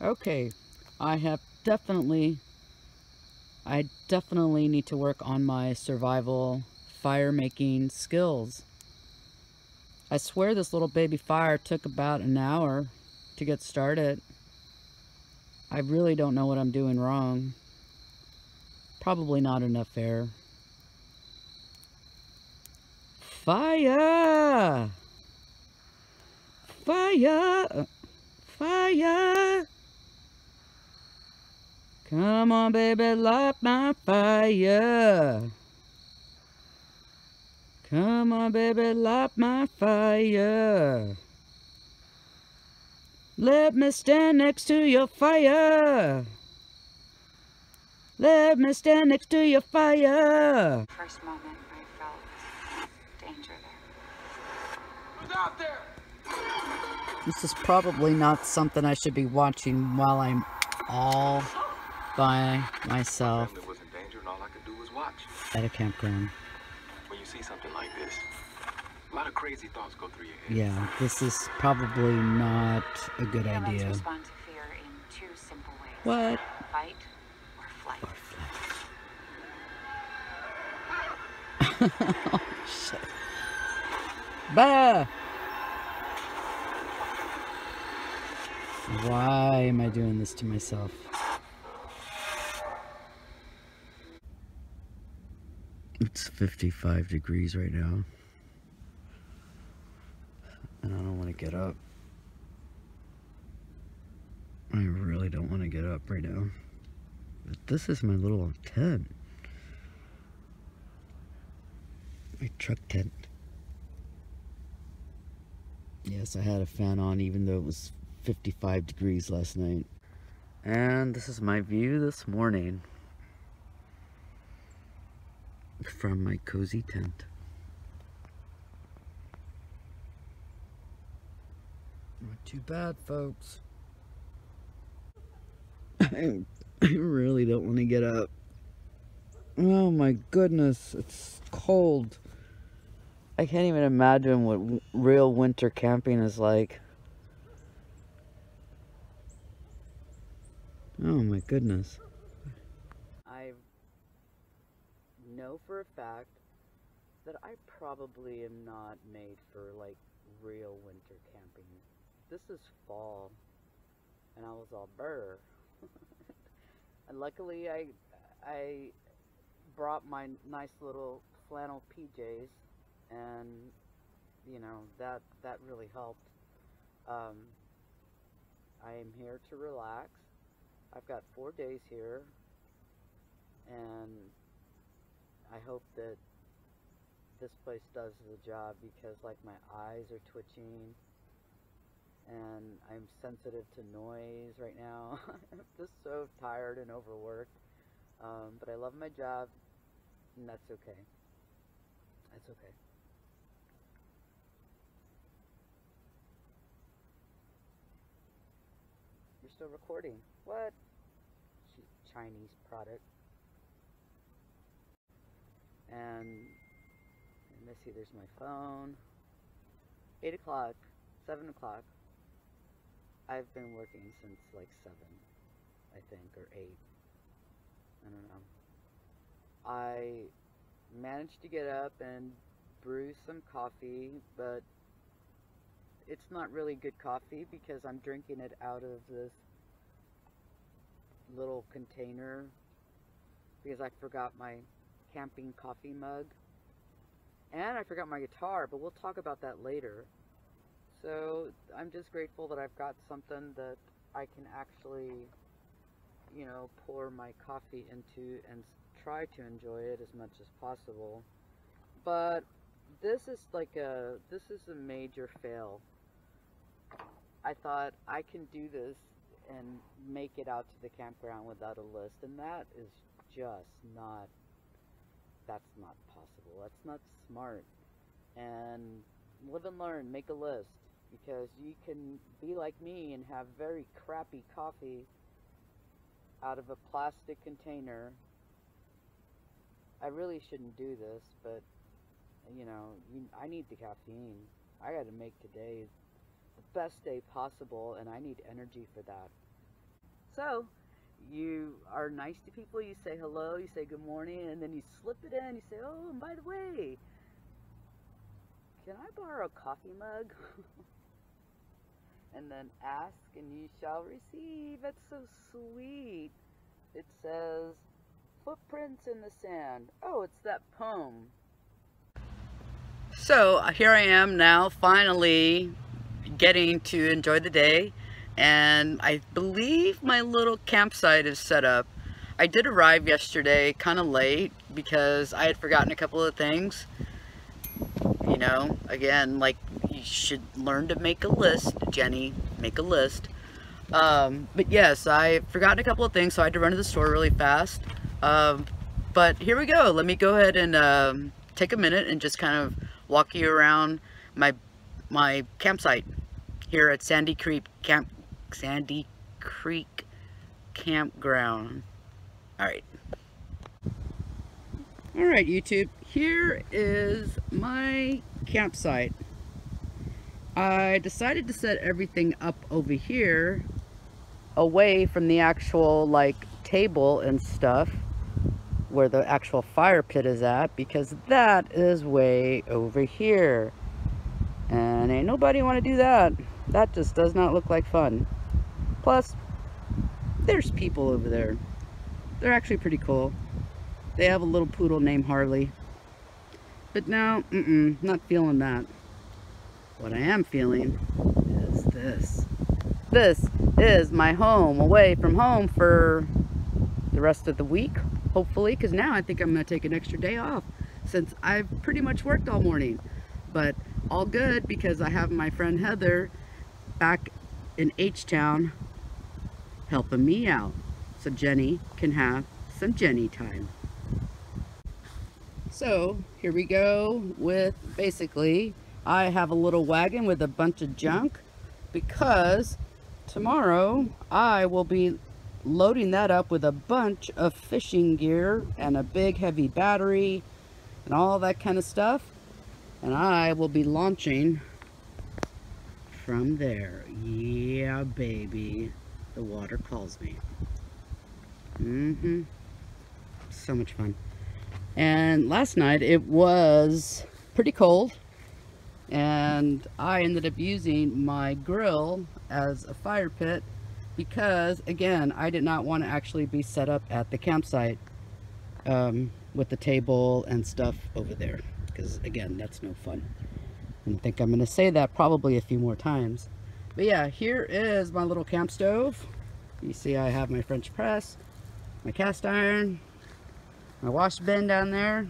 Okay, I definitely need to work on my survival fire making skills. I swear this little baby fire took about an hour to get started. I really don't know what I'm doing wrong. Probably not enough air. Fire! Fire! Fire! Come on, baby, light my fire. Come on, baby, light my fire. Let me stand next to your fire. Let me stand next to your fire. First moment I felt danger there. Who's out there? This is probably not something I should be watching while I'm all by myself My family was in danger and all I could do was watch. at a campground. When you see something like this, a lot of crazy thoughts go through your head. Yeah, this is probably not a good Humans idea. respond to fear in two simple ways. What? Fight or flight. Oh, shit. Bah! Why am I doing this to myself? It's 55 degrees right now. And I don't want to get up. I really don't want to get up right now. But this is my little tent. My truck tent. Yes, I had a fan on even though it was 55 degrees last night. And this is my view this morning from my cozy tent. Not too bad, folks. I really don't want to get up. Oh my goodness, it's cold. I can't even imagine what real winter camping is like. Oh my goodness. I know for a fact that I probably am not made for like real winter camping. This is fall and I was all burr. And luckily I brought my nice little flannel PJs, and you know that really helped. I am here to relax. I've got 4 days here, and I hope that this place does the job, because like my eyes are twitching and I'm sensitive to noise right now. I'm just so tired and overworked, but I love my job, and that's okay. That's okay. You're still recording. What? Chinese product. And let's see, there's my phone. 8 o'clock, 7 o'clock. I've been working since like 7, I think, or 8. I don't know. I managed to get up and brew some coffee, but it's not really good coffee because I'm drinking it out of this little container because I forgot my camping coffee mug, and I forgot my guitar, but we'll talk about that later. So I'm just grateful that I've got something that I can actually, you know, pour my coffee into and try to enjoy it as much as possible. But this is a major fail. I thought I can do this and make it out to the campground without a list, and that is just not, that's not possible. That's not smart. And live and learn, make a list, because you can be like me and have very crappy coffee out of a plastic container. I really shouldn't do this, but you know, I need the caffeine. I gotta make today the best day possible, and I need energy for that. So you are nice to people, you say hello, you say good morning, and then you slip it in, you say, oh, and by the way, can I borrow a coffee mug? And then ask and you shall receive. It's so sweet. It says, footprints in the sand. Oh, it's that poem. So here I am now, finally getting to enjoy the day. And I believe my little campsite is set up. I did arrive yesterday kind of late because I had forgotten a couple of things. You know, again, like, you should learn to make a list, Jenny. Make a list. But yes, I forgotten a couple of things, so I had to run to the store really fast. But here we go. Let me go ahead and take a minute and just kind of walk you around my campsite here at Sandy Creek Campground. Alright, YouTube, here is my campsite. I decided to set everything up over here away from the actual like table and stuff where the actual fire pit is at, because that is way over here and ain't nobody want to do that. That just does not look like fun. Plus there's people over there. They're actually pretty cool. They have a little poodle named Harley. But now, not feeling that. What I am feeling is this. This is my home, away from home for the rest of the week, hopefully, because now I think I'm going to take an extra day off since I've pretty much worked all morning. But all good, because I have my friend Heather back in H-Town helping me out, so Jenny can have some Jenny time. So here we go with, basically, I have a little wagon with a bunch of junk because tomorrow I will be loading that up with a bunch of fishing gear and a big heavy battery and all that kind of stuff, and I will be launching from there. Yeah, baby, the water calls me. So much fun. And last night it was pretty cold, and I ended up using my grill as a fire pit because, again, I did not want to actually be set up at the campsite with the table and stuff over there, because again, that's no fun. I think I'm going to say that probably a few more times. But yeah, here is my little camp stove. You see I have my French press, my cast iron, my wash bin down there.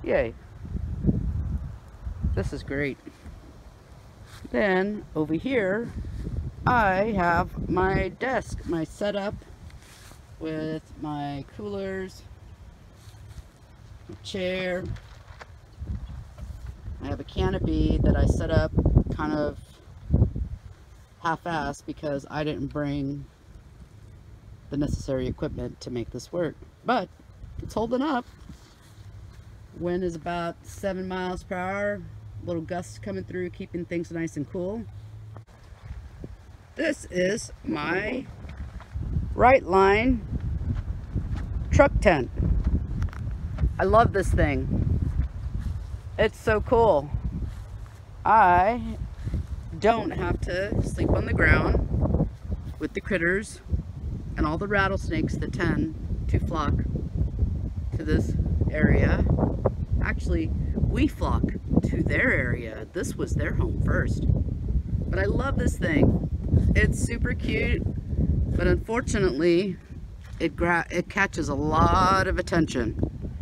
Yay. This is great. Then over here I have my desk, my setup with my coolers, my chair. I have a canopy that I set up kind of half-assed because I didn't bring the necessary equipment to make this work, but it's holding up. Wind is about 7 miles per hour, little gusts coming through, keeping things nice and cool. This is my Rightline truck tent. I love this thing. It's so cool. I don't have to sleep on the ground with the critters and all the rattlesnakes that tend to flock to this area. Actually, we flock to their area. This was their home first. But I love this thing. It's super cute, but unfortunately, it catches a lot of attention.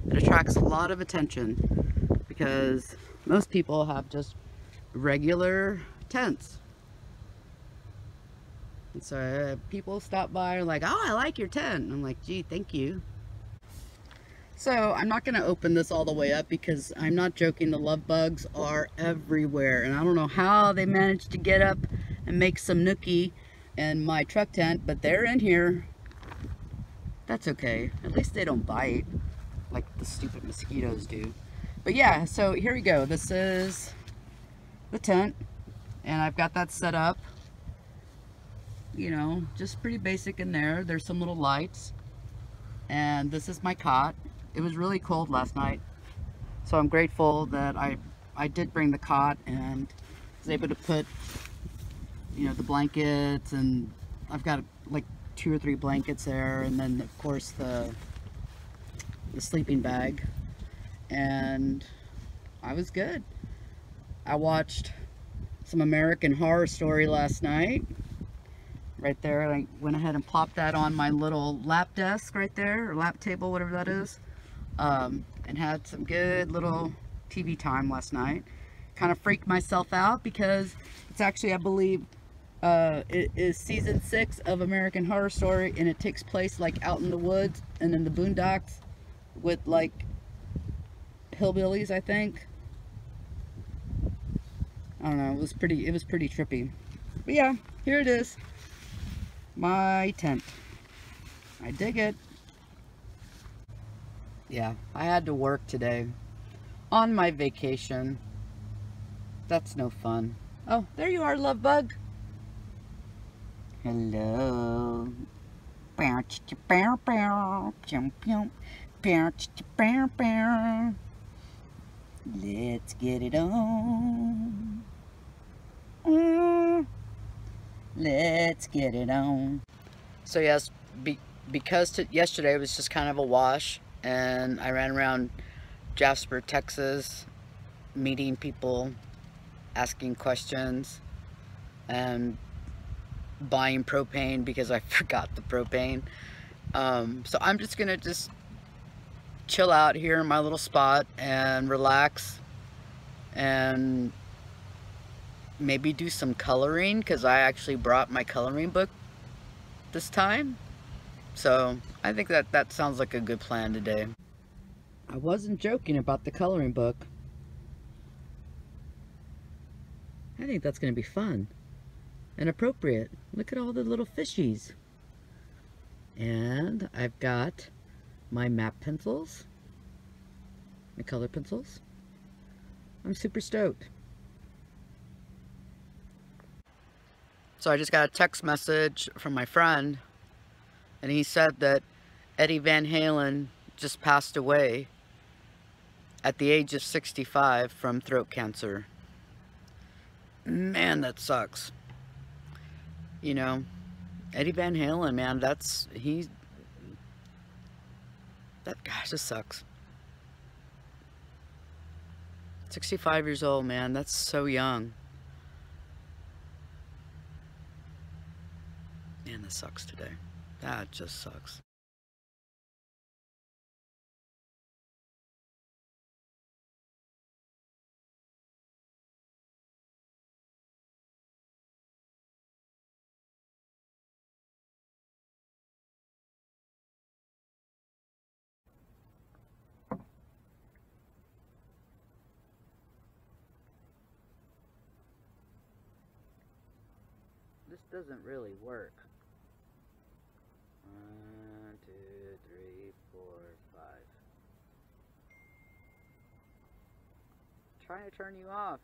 It attracts a lot of attention because most people have just regular tents. And so people stop by and are like, oh, I like your tent. And I'm like, gee, thank you. So I'm not going to open this all the way up because I'm not joking, the love bugs are everywhere. And I don't know how they managed to get up and make some nookie in my truck tent, but they're in here. That's okay. At least they don't bite like the stupid mosquitoes do. But yeah, so here we go. This is the tent, and I've got that set up. you know, just pretty basic in there. There's some little lights. And this is my cot. It was really cold last night, so I'm grateful that I did bring the cot and was able to put, you know, the blankets, and I've got like 2 or 3 blankets there, and then of course the sleeping bag, and I was good. I watched some American Horror Story last night. Right there, I went ahead and plopped that on my little lap desk right there, or lap table, whatever that is, and had some good little TV time last night. Kind of freaked myself out because it's actually, I believe, it is season 6 of American Horror Story, and it takes place like out in the woods and in the boondocks with like hillbillies, I think. I don't know, it was pretty trippy. But yeah, here it is. My tent. I dig it. Yeah, I had to work today on my vacation. That's no fun. Oh, there you are, love bug. Hello. Let's get it on. Let's get it on. So yes, because yesterday was just kind of a wash, and I ran around Jasper, Texas, meeting people, asking questions, and buying propane because I forgot the propane. So I'm just gonna chill out here in my little spot and relax, and maybe do some coloring, because I actually brought my coloring book this time. So I think that sounds like a good plan today. I wasn't joking about the coloring book. I think that's going to be fun and appropriate. Look at all the little fishies. And I've got my map pencils, my color pencils. I'm super stoked. So I just got a text message from my friend, and he said that Eddie Van Halen just passed away at the age of 65 from throat cancer. Man, that sucks. You know, Eddie Van Halen, man, that guy just sucks. 65 years old, man, that's so young. Man, that sucks today. That just sucks. This doesn't really work. 1, 2, 3, 4, 5. Trying to turn you off.